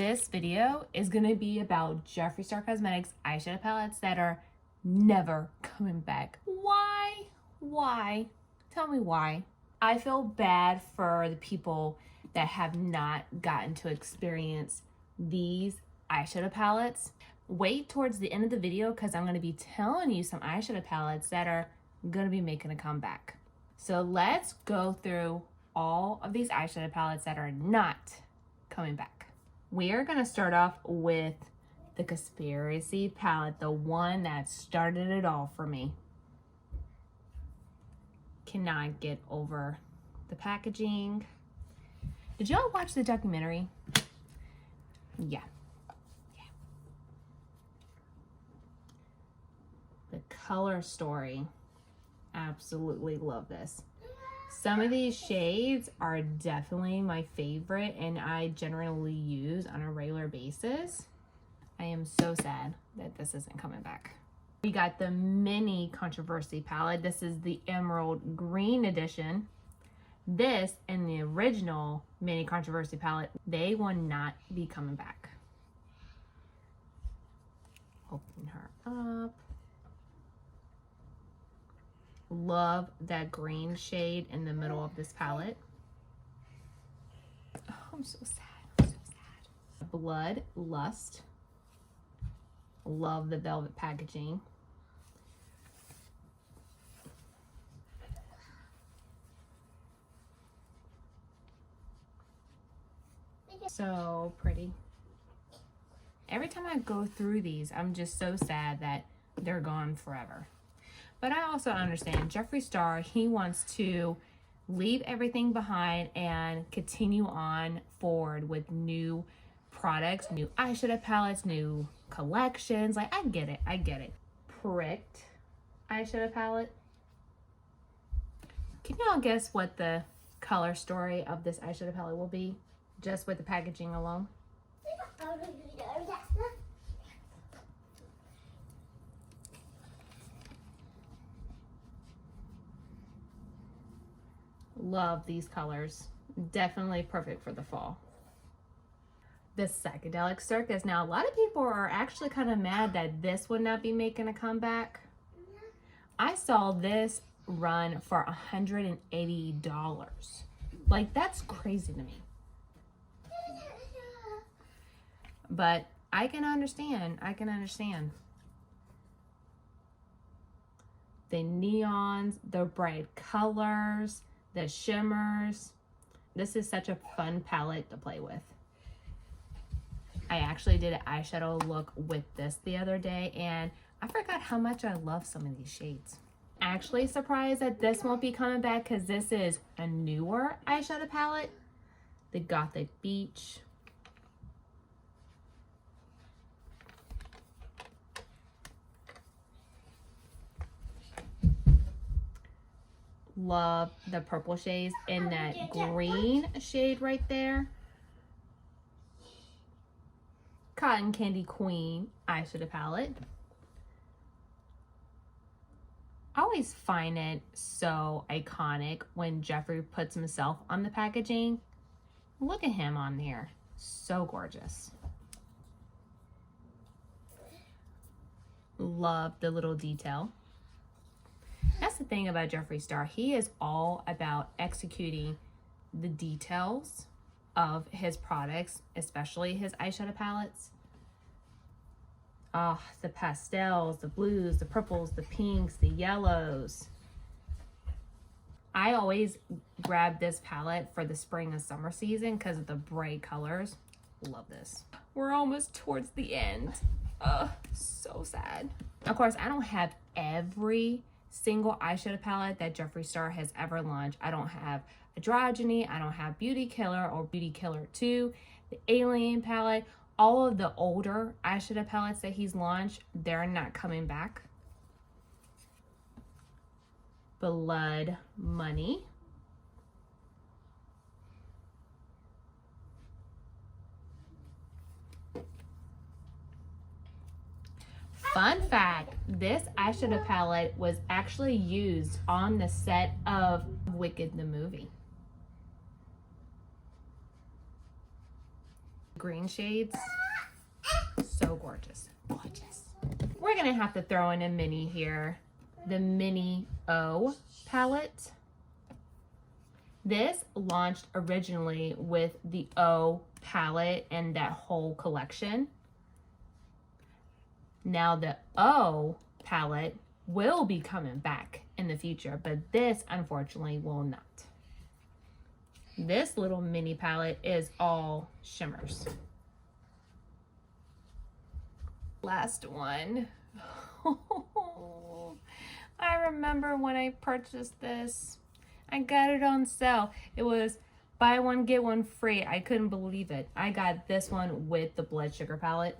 This video is going to be about Jeffree Star Cosmetics eyeshadow palettes that are never coming back. Why? Why? Tell me why. I feel bad for the people that have not gotten to experience these eyeshadow palettes. Wait towards the end of the video because I'm going to be telling you some eyeshadow palettes that are going to be making a comeback. So let's go through all of these eyeshadow palettes that are not coming back. We are going to start off with the Conspiracy palette, the one that started it all for me. Cannot get over the packaging. Did y'all watch the documentary? Yeah. The color story. Absolutely love this. Some of these shades are definitely my favorite and I generally use on a regular basis. I am so sad that this isn't coming back. We got the mini Controversy palette. This is the Emerald Green edition. This and the original mini Controversy palette, they will not be coming back. Open her up. Love that green shade in the middle of this palette. Oh, I'm so sad. I'm so sad. Blood Lust. Love the velvet packaging. So pretty. Every time I go through these, I'm just so sad that they're gone forever. But I also understand Jeffree Star, he wants to leave everything behind and continue on forward with new products, new eyeshadow palettes, new collections. Like, I get it. I get it. Pricked eyeshadow palette. Can y'all guess what the color story of this eyeshadow palette will be? Just with the packaging alone? Love these colors. Definitely perfect for the fall. The Psychedelic Circus. Now, a lot of people are actually kind of mad that this would not be making a comeback. I saw this run for $180. Like, that's crazy to me. But I can understand. I can understand. The neons, the bright colors, the shimmers. This is such a fun palette to play with. I actually did an eyeshadow look with this the other day and I forgot how much I love some of these shades. Actually surprised that this won't be coming back because this is a newer eyeshadow palette. The Gothic Beach. Love the purple shades and that green shade right there. Cotton Candy Queen eyeshadow palette. I always find it so iconic when Jeffree puts himself on the packaging. Look at him on there. So gorgeous. Love the little detail. That's the thing about Jeffree Star. He is all about executing the details of his products, especially his eyeshadow palettes. Oh, the pastels, the blues, the purples, the pinks, the yellows. I always grab this palette for the spring and summer season because of the bright colors. Love this. We're almost towards the end. So sad. Of course, I don't have every single eyeshadow palette that Jeffree Star has ever launched. I don't have Androgyny, I don't have Beauty Killer or Beauty Killer 2, the Alien palette. All of the older eyeshadow palettes that he's launched, they're not coming back. Blood Money. Fun fact, this eyeshadow palette was actually used on the set of Wicked the movie. green shades. So gorgeous. Gorgeous. We're gonna have to throw in a mini here. The Mini O palette. This launched originally with the O palette and that whole collection. Now the O palette will be coming back in the future, but this unfortunately will not. This little mini palette is all shimmers. Last one. I remember when I purchased this. I got it on sale. It was buy one, get one free. I couldn't believe it. I got this one with the Blood Sugar palette.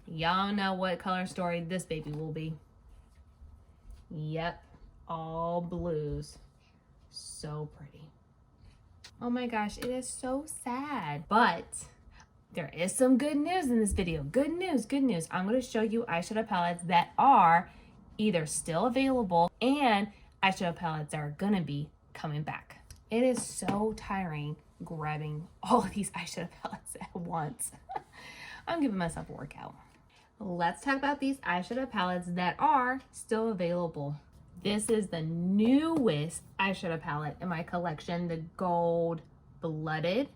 Y'all know what color story this baby will be. Yep, all blues. So pretty. Oh my gosh, it is so sad. But there is some good news in this video. Good news, good news. I'm going to show you eyeshadow palettes that are either still available and eyeshadow palettes that are going to be coming back. It is so tiring grabbing all of these eyeshadow palettes at once. I'm giving myself a workout. Let's talk about these eyeshadow palettes that are still available. This is the newest eyeshadow palette in my collection, the Gold Blooded.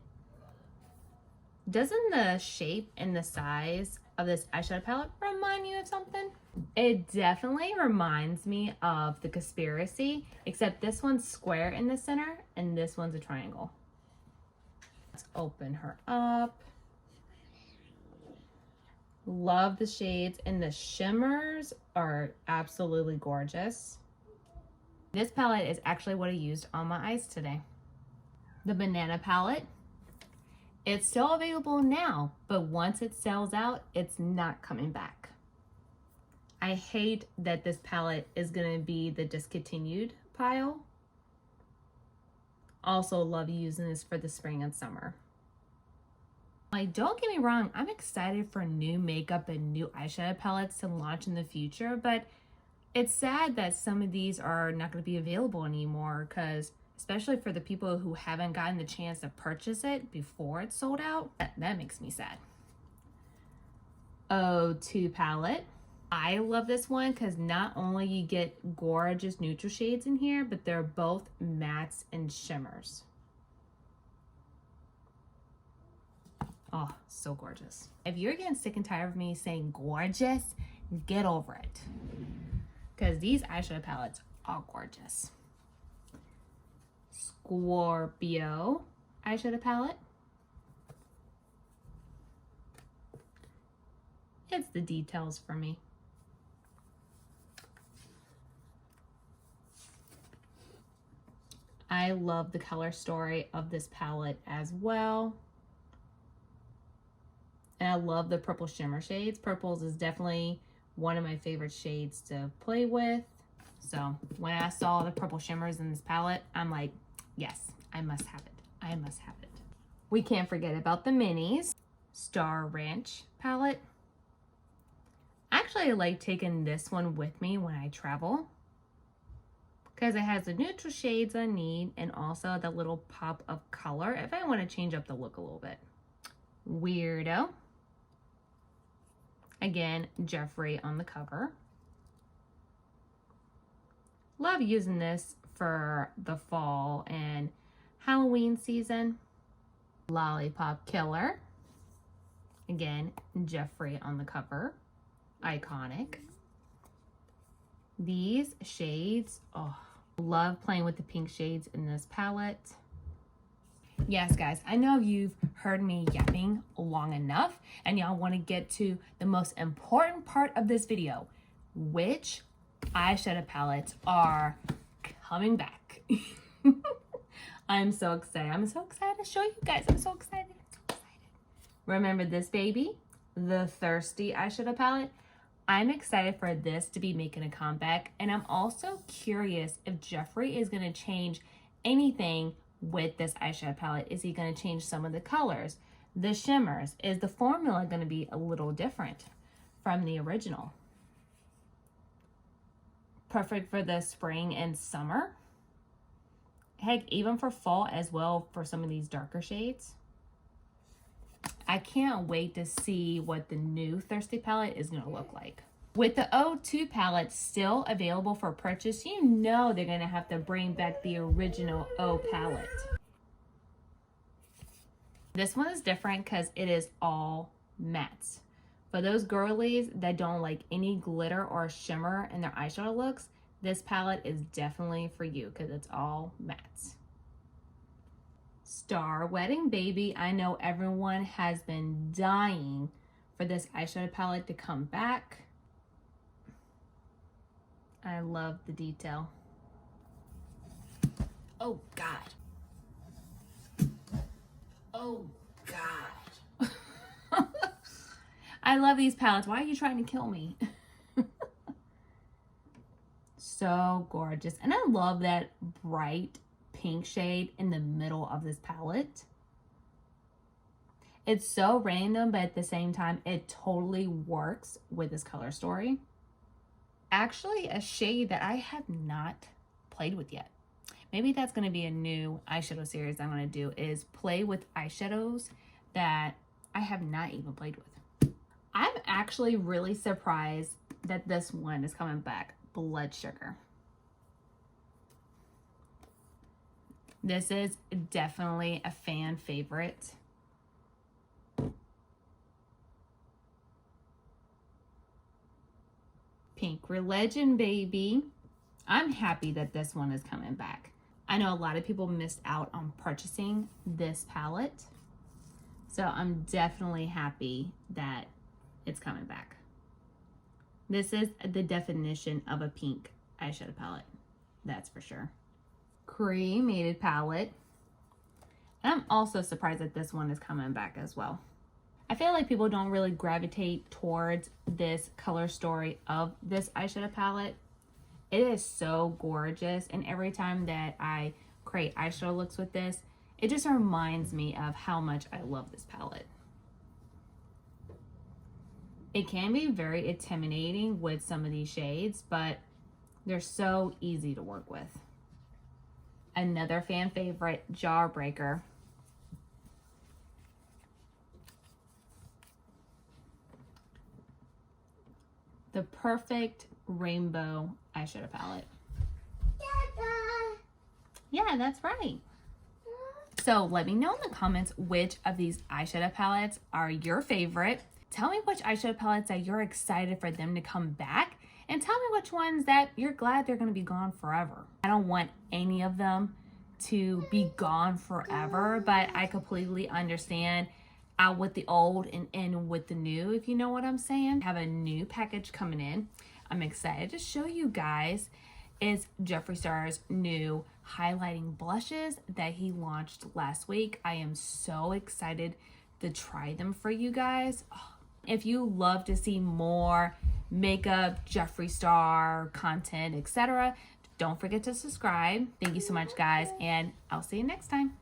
Doesn't the shape and the size of this eyeshadow palette remind you of something? It definitely reminds me of the Conspiracy, except this one's square in the center and this one's a triangle. Let's open her up. Love the shades, and the shimmers are absolutely gorgeous. This palette is actually what I used on my eyes today. The Banana palette. It's still available now, but once it sells out, it's not coming back. I hate that this palette is going to be the discontinued pile. Also love using this for the spring and summer. Like, don't get me wrong, I'm excited for new makeup and new eyeshadow palettes to launch in the future, but it's sad that some of these are not going to be available anymore, because especially for the people who haven't gotten the chance to purchase it before it's sold out, that makes me sad. O2 palette. I love this one because not only you get gorgeous neutral shades in here, but they're both mattes and shimmers. Oh, so gorgeous. If you're getting sick and tired of me saying gorgeous, get over it. Because these eyeshadow palettes are gorgeous. Scorpio eyeshadow palette. It's the details for me. I love the color story of this palette as well. And I love the purple shimmer shades. Purples is definitely one of my favorite shades to play with. So when I saw the purple shimmers in this palette, I'm like, yes, I must have it. I must have it. We can't forget about the minis. Star Ranch palette. Actually, I like taking this one with me when I travel, because it has the neutral shades I need and also the little pop of color if I want to change up the look a little bit. Weirdo. Again, Jeffree on the cover. Love using this for the fall and Halloween season. Lollipop Killer. Again, Jeffree on the cover. Iconic. These shades, oh, love playing with the pink shades in this palette. Yes, guys, I know you've heard me yapping long enough and y'all want to get to the most important part of this video. Which eyeshadow palettes are coming back? I'm so excited. I'm so excited to show you guys. I'm so excited. I'm so excited. Remember this baby? The Thirsty eyeshadow palette. I'm excited for this to be making a comeback, and I'm also curious if Jeffree is going to change anything with this eyeshadow palette. Is he going to change some of the colors, the shimmers? Is the formula going to be a little different from the original? Perfect for the spring and summer. Heck, even for fall as well, for some of these darker shades. I can't wait to see what the new Thirsty palette is going to look like. With the O2 palette still available for purchase, you know they're going to have to bring back the original O palette. This one is different because it is all mattes. For those girlies that don't like any glitter or shimmer in their eyeshadow looks, this palette is definitely for you because it's all mattes. Star Wedding Baby. I know everyone has been dying for this eyeshadow palette to come back. I love the detail. Oh God. Oh God. I love these palettes. Why are you trying to kill me? So gorgeous. And I love that bright pink shade in the middle of this palette. It's so random, but at the same time, it totally works with this color story. Actually, a shade that I have not played with yet. Maybe that's going to be a new eyeshadow series I'm going to do, is play with eyeshadows that I have not even played with. I'm actually really surprised that this one is coming back, Blood Sugar. This is definitely a fan favorite. Pink Religion Baby. I'm happy that this one is coming back. I know a lot of people missed out on purchasing this palette, so I'm definitely happy that it's coming back. This is the definition of a pink eyeshadow palette, that's for sure. Cremated palette. And I'm also surprised that this one is coming back as well. I feel like people don't really gravitate towards this color story of this eyeshadow palette. It is so gorgeous, and every time that I create eyeshadow looks with this, it just reminds me of how much I love this palette. It can be very intimidating with some of these shades, but they're so easy to work with. Another fan favorite, Jawbreaker. The perfect rainbow eyeshadow palette. Dada. Yeah, that's right. So let me know in the comments which of these eyeshadow palettes are your favorite. Tell me which eyeshadow palettes that you're excited for them to come back, and tell me which ones that you're glad they're going to be gone forever. I don't want any of them to be gone forever, but I completely understand out with the old and in with the new, if you know what I'm saying. I have a new package coming in. I'm excited to show you guys. It's Jeffree Star's new highlighting blushes that he launched last week. I am so excited to try them for you guys. Oh, if you love to see more makeup, Jeffree Star content, etc., don't forget to subscribe. Thank you so much, guys, and I'll see you next time.